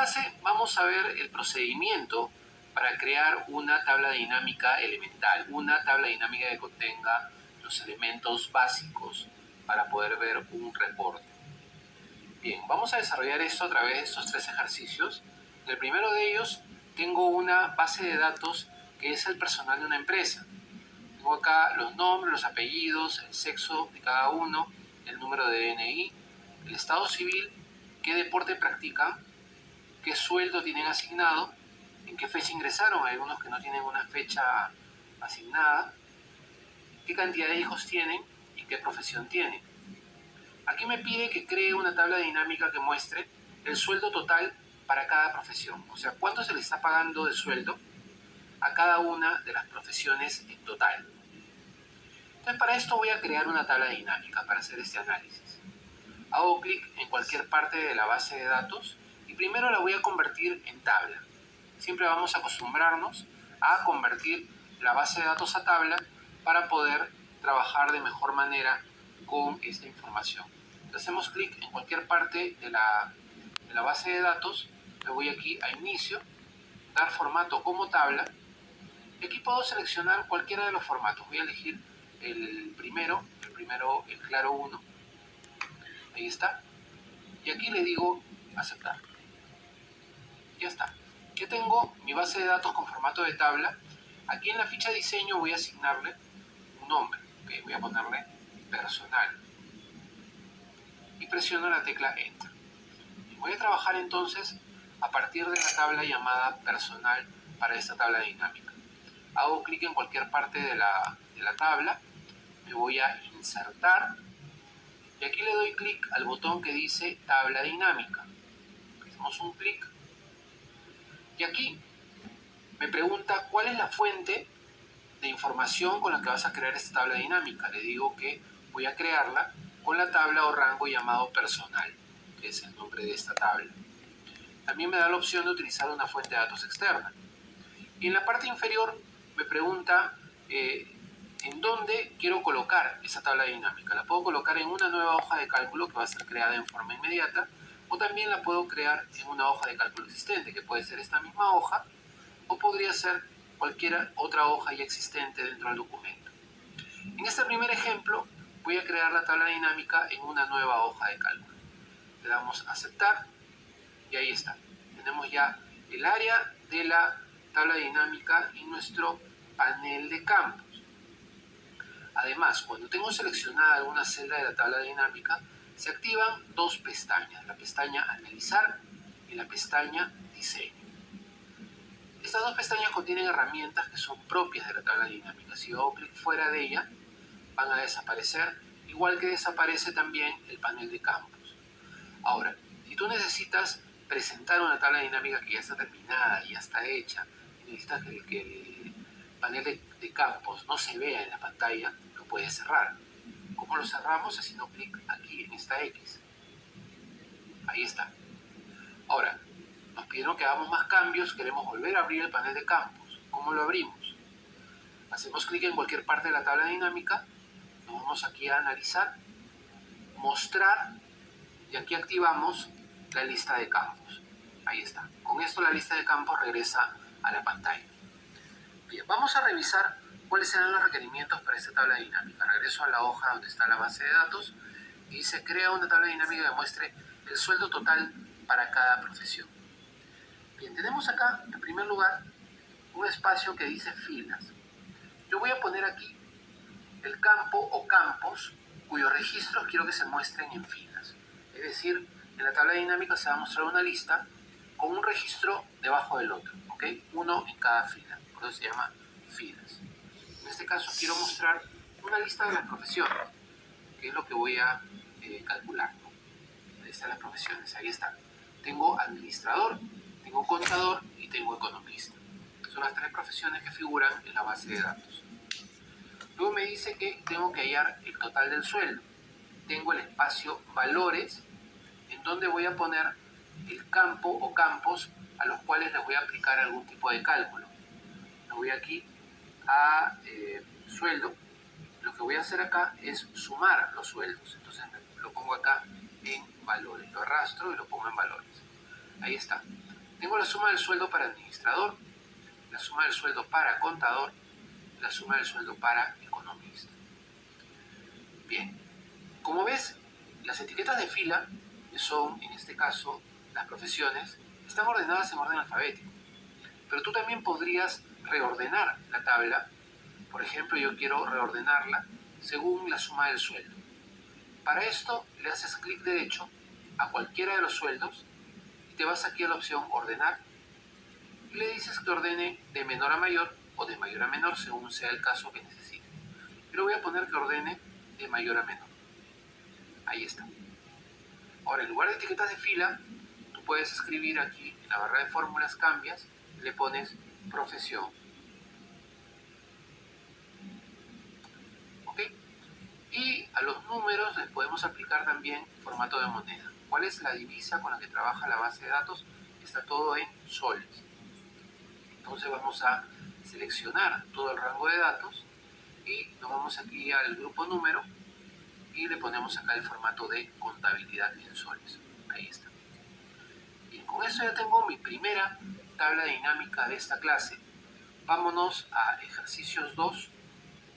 base vamos a ver el procedimiento para crear una tabla dinámica elemental, una tabla dinámica que contenga los elementos básicos para poder ver un reporte. Bien, vamos a desarrollar esto a través de estos 3 ejercicios. En el primero de ellos tengo una base de datos que es el personal de una empresa. Tengo acá los nombres, los apellidos, el sexo de cada uno, el número de DNI, el estado civil, qué deporte practican, qué sueldo tienen asignado, en qué fecha ingresaron, hay algunos que no tienen una fecha asignada, qué cantidad de hijos tienen y qué profesión tienen. Aquí me pide que cree una tabla dinámica que muestre el sueldo total para cada profesión, o sea, cuánto se le está pagando de sueldo a cada una de las profesiones en total. Entonces, para esto voy a crear una tabla dinámica para hacer este análisis. Hago clic en cualquier parte de la base de datos y primero la voy a convertir en tabla. Siempre vamos a acostumbrarnos a convertir la base de datos a tabla para poder trabajar de mejor manera con esta información. Entonces, hacemos clic en cualquier parte de la base de datos, me voy aquí a inicio, dar formato como tabla, y aquí puedo seleccionar cualquiera de los formatos. Voy a elegir el primero, el claro 1, ahí está, y aquí le digo aceptar. Ya está. Yo tengo mi base de datos con formato de tabla. Aquí en la ficha de diseño voy a asignarle un nombre. Okay, voy a ponerle personal. Y presiono la tecla Enter. Y voy a trabajar entonces a partir de la tabla llamada personal para esta tabla dinámica. Hago clic en cualquier parte de la tabla. Me voy a insertar. Y aquí le doy clic al botón que dice tabla dinámica. Hacemos un clic. Y aquí me pregunta cuál es la fuente de información con la que vas a crear esta tabla dinámica. Le digo que voy a crearla con la tabla o rango llamado personal, que es el nombre de esta tabla. También me da la opción de utilizar una fuente de datos externa. Y en la parte inferior me pregunta en dónde quiero colocar esa tabla dinámica. La puedo colocar en una nueva hoja de cálculo que va a ser creada en forma inmediata, o también la puedo crear en una hoja de cálculo existente, que puede ser esta misma hoja, o podría ser cualquier otra hoja ya existente dentro del documento. En este primer ejemplo voy a crear la tabla dinámica en una nueva hoja de cálculo. Le damos a aceptar y ahí está. Tenemos ya el área de la tabla dinámica y nuestro panel de campos. Además, cuando tengo seleccionada alguna celda de la tabla dinámica, se activan 2 pestañas, la pestaña Analizar y la pestaña Diseño. Estas 2 pestañas contienen herramientas que son propias de la tabla dinámica. Si hago clic fuera de ella, van a desaparecer, igual que desaparece también el panel de campos. Ahora, si tú necesitas presentar una tabla dinámica que ya está terminada, ya está hecha, y necesitas que el panel de campos no se vea en la pantalla, lo puedes cerrar. ¿Cómo lo cerramos? Haciendo clic aquí en esta X. Ahí está. Ahora, nos pidieron que hagamos más cambios, queremos volver a abrir el panel de campos. ¿Cómo lo abrimos? Hacemos clic en cualquier parte de la tabla dinámica, nos vamos aquí a Analizar, Mostrar, y aquí activamos la lista de campos. Ahí está. Con esto la lista de campos regresa a la pantalla. Bien, vamos a revisar cuáles serán los requerimientos para esta tabla dinámica. Regreso a la hoja donde está la base de datos y dice crea una tabla dinámica que muestre el sueldo total para cada profesión. Bien, tenemos acá, en primer lugar, un espacio que dice filas. Yo voy a poner aquí el campo o campos cuyos registros quiero que se muestren en filas. Es decir, en la tabla dinámica se va a mostrar una lista con un registro debajo del otro, ¿ok? Uno en cada fila, por eso se llama filas. En este caso quiero mostrar una lista de las profesiones, que es lo que voy a calcular, ¿no? La lista de las profesiones, ahí está. Tengo administrador, tengo contador y tengo economista. Son las 3 profesiones que figuran en la base de datos. Luego me dice que tengo que hallar el total del sueldo. Tengo el espacio valores, en donde voy a poner el campo o campos a los cuales les voy a aplicar algún tipo de cálculo. Me voy aquí a sueldo. Lo que voy a hacer acá es sumar los sueldos. Entonces lo pongo acá en valores. Lo arrastro y lo pongo en valores. Ahí está. Tengo la suma del sueldo para administrador, la suma del sueldo para contador, la suma del sueldo para economista. Bien, como ves, las etiquetas de fila, que son en este caso las profesiones, están ordenadas en orden alfabético. Pero tú también podrías reordenar la tabla. Por ejemplo, yo quiero reordenarla según la suma del sueldo. Para esto le haces clic derecho a cualquiera de los sueldos y te vas aquí a la opción ordenar y le dices que ordene de menor a mayor o de mayor a menor según sea el caso que necesite. Yo le voy a poner que ordene de mayor a menor. Ahí está. Ahora, en lugar de etiquetas de fila, tú puedes escribir aquí en la barra de fórmulas, cambias, le pones profesión. ¿Ok? Y a los números les podemos aplicar también formato de moneda. ¿Cuál es la divisa con la que trabaja la base de datos? Está todo en soles. Entonces vamos a seleccionar todo el rango de datos y nos vamos aquí al grupo número y le ponemos acá el formato de contabilidad en soles. Ahí está. Bien, con eso ya tengo mi primera tabla dinámica de esta clase. Vámonos a ejercicios 2.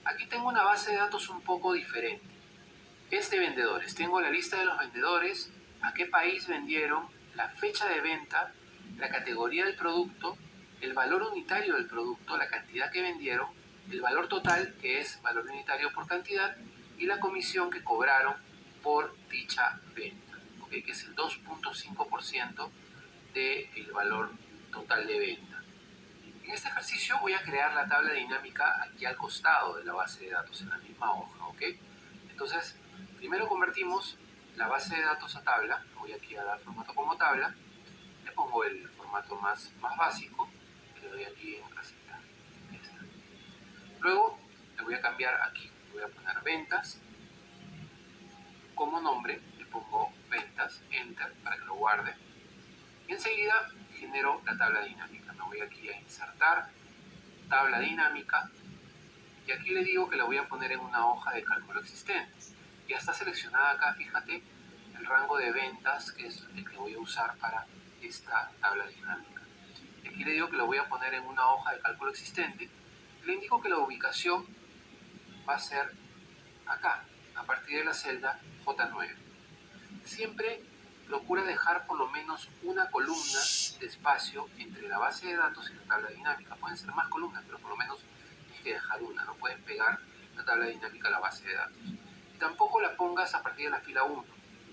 Aquí tengo una base de datos un poco diferente. Es de vendedores. Tengo la lista de los vendedores, a qué país vendieron, la fecha de venta, la categoría del producto, el valor unitario del producto, la cantidad que vendieron, el valor total, que es valor unitario por cantidad, y la comisión que cobraron por dicha venta, ¿okay? Que es el 2.5% del valor total de venta. En este ejercicio voy a crear la tabla dinámica aquí al costado de la base de datos, en la misma hoja, ¿ok? Entonces, primero convertimos la base de datos a tabla. Voy aquí a dar formato como tabla. Le pongo el formato más básico. Y le doy aquí en aceptar. Luego, le voy a cambiar aquí. Le voy a poner ventas. Como nombre, le pongo ventas, enter, para que lo guarde. Y enseguida genero la tabla dinámica. Me voy aquí a insertar, tabla dinámica. Y aquí le digo que la voy a poner en una hoja de cálculo existente. Ya está seleccionada acá, fíjate, el rango de ventas, que es el que voy a usar para esta tabla dinámica. Y aquí le digo que lo voy a poner en una hoja de cálculo existente. Y le indico que la ubicación va a ser acá, a partir de la celda J9. Siempre procura dejar por lo menos una columna de espacio entre la base de datos y la tabla dinámica. Pueden ser más columnas, pero por lo menos tienes que dejar una. No puedes pegar la tabla dinámica a la base de datos. Y tampoco la pongas a partir de la fila 1,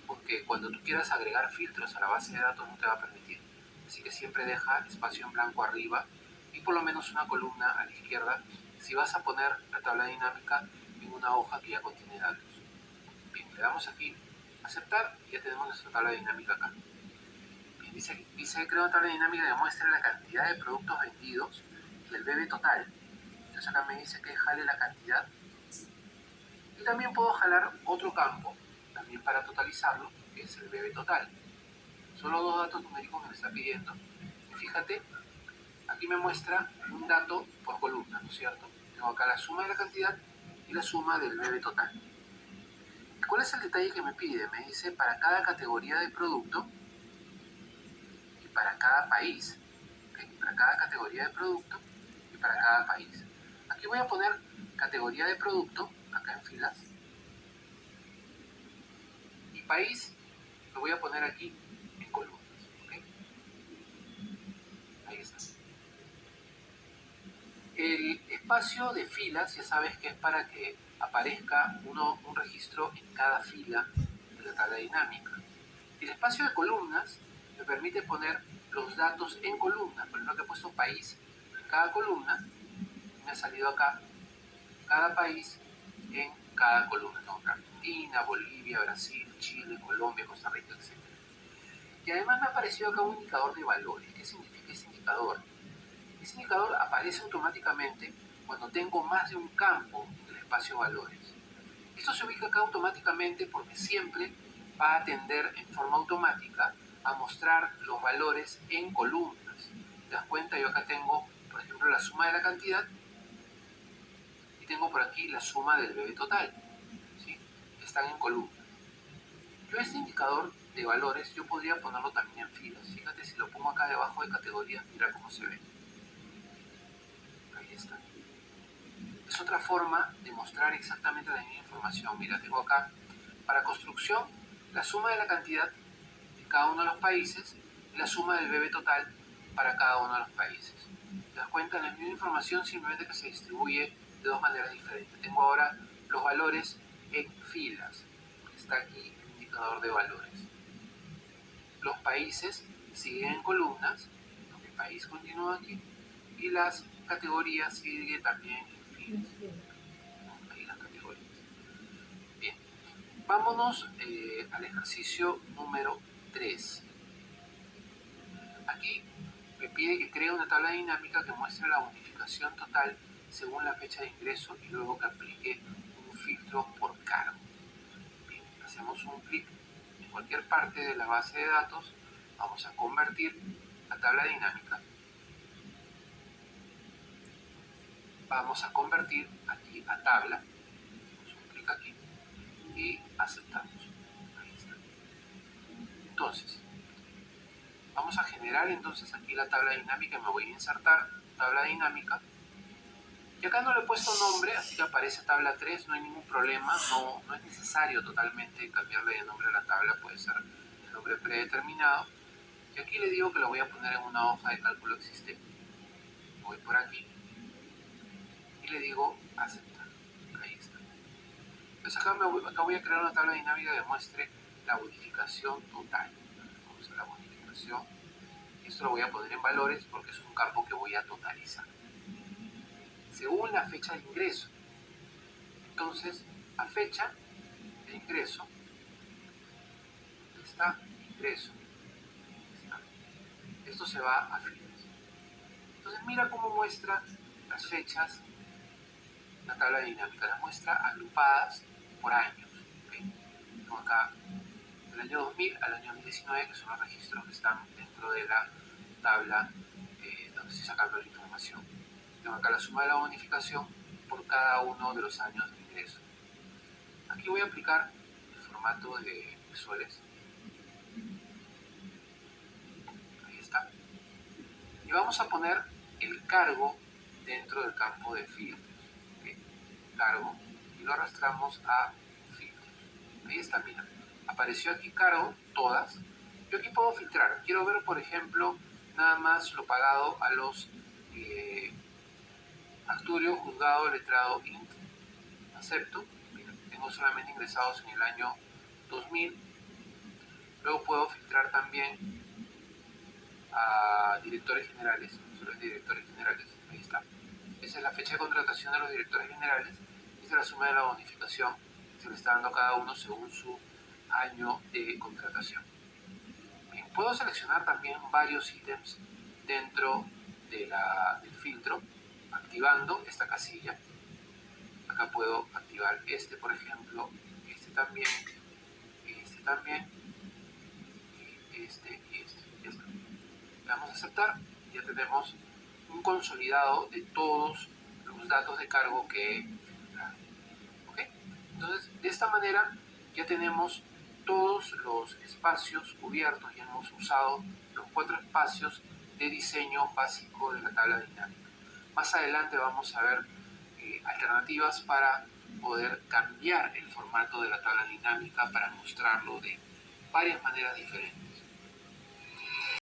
porque cuando tú quieras agregar filtros a la base de datos no te va a permitir. Así que siempre deja espacio en blanco arriba y por lo menos una columna a la izquierda si vas a poner la tabla dinámica en una hoja que ya contiene datos. Bien, le damos aquí aceptar y ya tenemos nuestra tabla dinámica acá. Bien, dice crea una tabla dinámica que muestre la cantidad de productos vendidos y el BB total. Entonces acá me dice que jale la cantidad y también puedo jalar otro campo también para totalizarlo, que es el BB total. Son los dos datos numéricos que me está pidiendo. Y fíjate, aquí me muestra un dato por columna, ¿no es cierto? Tengo acá la suma de la cantidad y la suma del BB total. ¿Cuál es el detalle que me pide? Me dice para cada categoría de producto y para cada país. ¿Okay? Para cada categoría de producto y para cada país. Aquí voy a poner categoría de producto, acá en filas. Y país lo voy a poner aquí en columnas. ¿Okay? Ahí está. El espacio de filas, ya sabes que es para que aparezca un registro en cada fila de la tabla dinámica. El espacio de columnas me permite poner los datos en columnas. Por ejemplo, que he puesto país en cada columna, me ha salido acá cada país en cada columna. Tengo Argentina, Bolivia, Brasil, Chile, Colombia, Costa Rica, etc. Y además me ha aparecido acá un indicador de valores. ¿Qué significa ese indicador? Ese indicador aparece automáticamente cuando tengo más de un campo del espacio valores. Esto se ubica acá automáticamente porque siempre va a tender en forma automática a mostrar los valores en columnas. ¿Te das cuenta? Yo acá tengo, por ejemplo, la suma de la cantidad y tengo por aquí la suma del BB total. ¿Sí? Están en columnas. Yo este indicador de valores, yo podría ponerlo también en filas. Fíjate, si lo pongo acá debajo de categorías, mira cómo se ve. Ahí está. Es otra forma de mostrar exactamente la misma información. Mira, tengo acá, para construcción, la suma de la cantidad de cada uno de los países y la suma del BB total para cada uno de los países. ¿Te das cuenta? La misma información, simplemente que se distribuye de dos maneras diferentes. Tengo ahora los valores en filas. Está aquí el indicador de valores. Los países siguen en columnas, el país continúa aquí, y las categorías siguen también en filas. Ahí las categorías. Bien, vámonos al ejercicio número 3. Aquí me pide que cree una tabla dinámica que muestre la bonificación total según la fecha de ingreso y luego que aplique un filtro por cargo. Bien, hacemos un clic en cualquier parte de la base de datos, vamos a convertir la tabla dinámica, vamos a convertir aquí a tabla, hacemos un clic aquí y aceptamos. Ahí está. Entonces, vamos a generar entonces aquí la tabla dinámica, me voy a insertar tabla dinámica. Y acá no le he puesto nombre, así que aparece tabla 3, no hay ningún problema, no es necesario totalmente cambiarle de nombre a la tabla, puede ser el nombre predeterminado. Y aquí le digo que lo voy a poner en una hoja de cálculo existente. Voy por aquí y le digo aceptar. Ahí está. Entonces acá voy a crear una tabla dinámica que muestre la bonificación total. Vamos a la bonificación. Esto lo voy a poner en valores porque es un campo que voy a totalizar. Según la fecha de ingreso. Entonces, a fecha de ingreso, está ingreso. Está. Esto se va a filas. Entonces, mira cómo muestra las fechas, la tabla dinámica. Las muestra agrupadas por años. ¿Okay? Tengo acá del año 2000 al año 2019, que son los registros que están dentro de la tabla donde estoy sacando la información. Tengo acá la suma de la bonificación por cada uno de los años de ingreso. Aquí voy a aplicar el formato de soles. Ahí está. Y vamos a poner el cargo dentro del campo de filtros. ¿Okay? Cargo. Y lo arrastramos a filtros. Ahí está, mira. Apareció aquí cargo, todas. Yo aquí puedo filtrar. Quiero ver, por ejemplo, nada más lo pagado a los actuario, juzgado, letrado, int. Acepto. Mira, tengo solamente ingresados en el año 2000. Luego puedo filtrar también a directores generales, solo en directores generales, ahí está. Esa es la fecha de contratación de los directores generales, esa es la suma de la bonificación que se le está dando a cada uno según su año de contratación. Bien, puedo seleccionar también varios ítems dentro del filtro, activando esta casilla. Acá puedo activar este, por ejemplo, este también, y este. Ya está. Le damos a aceptar, ya tenemos un consolidado de todos los datos de cargo que he filtrado. ¿Okay? Entonces, de esta manera ya tenemos todos los espacios cubiertos y hemos usado los 4 espacios de diseño básico de la tabla dinámica. Más adelante vamos a ver alternativas para poder cambiar el formato de la tabla dinámica para mostrarlo de varias maneras diferentes.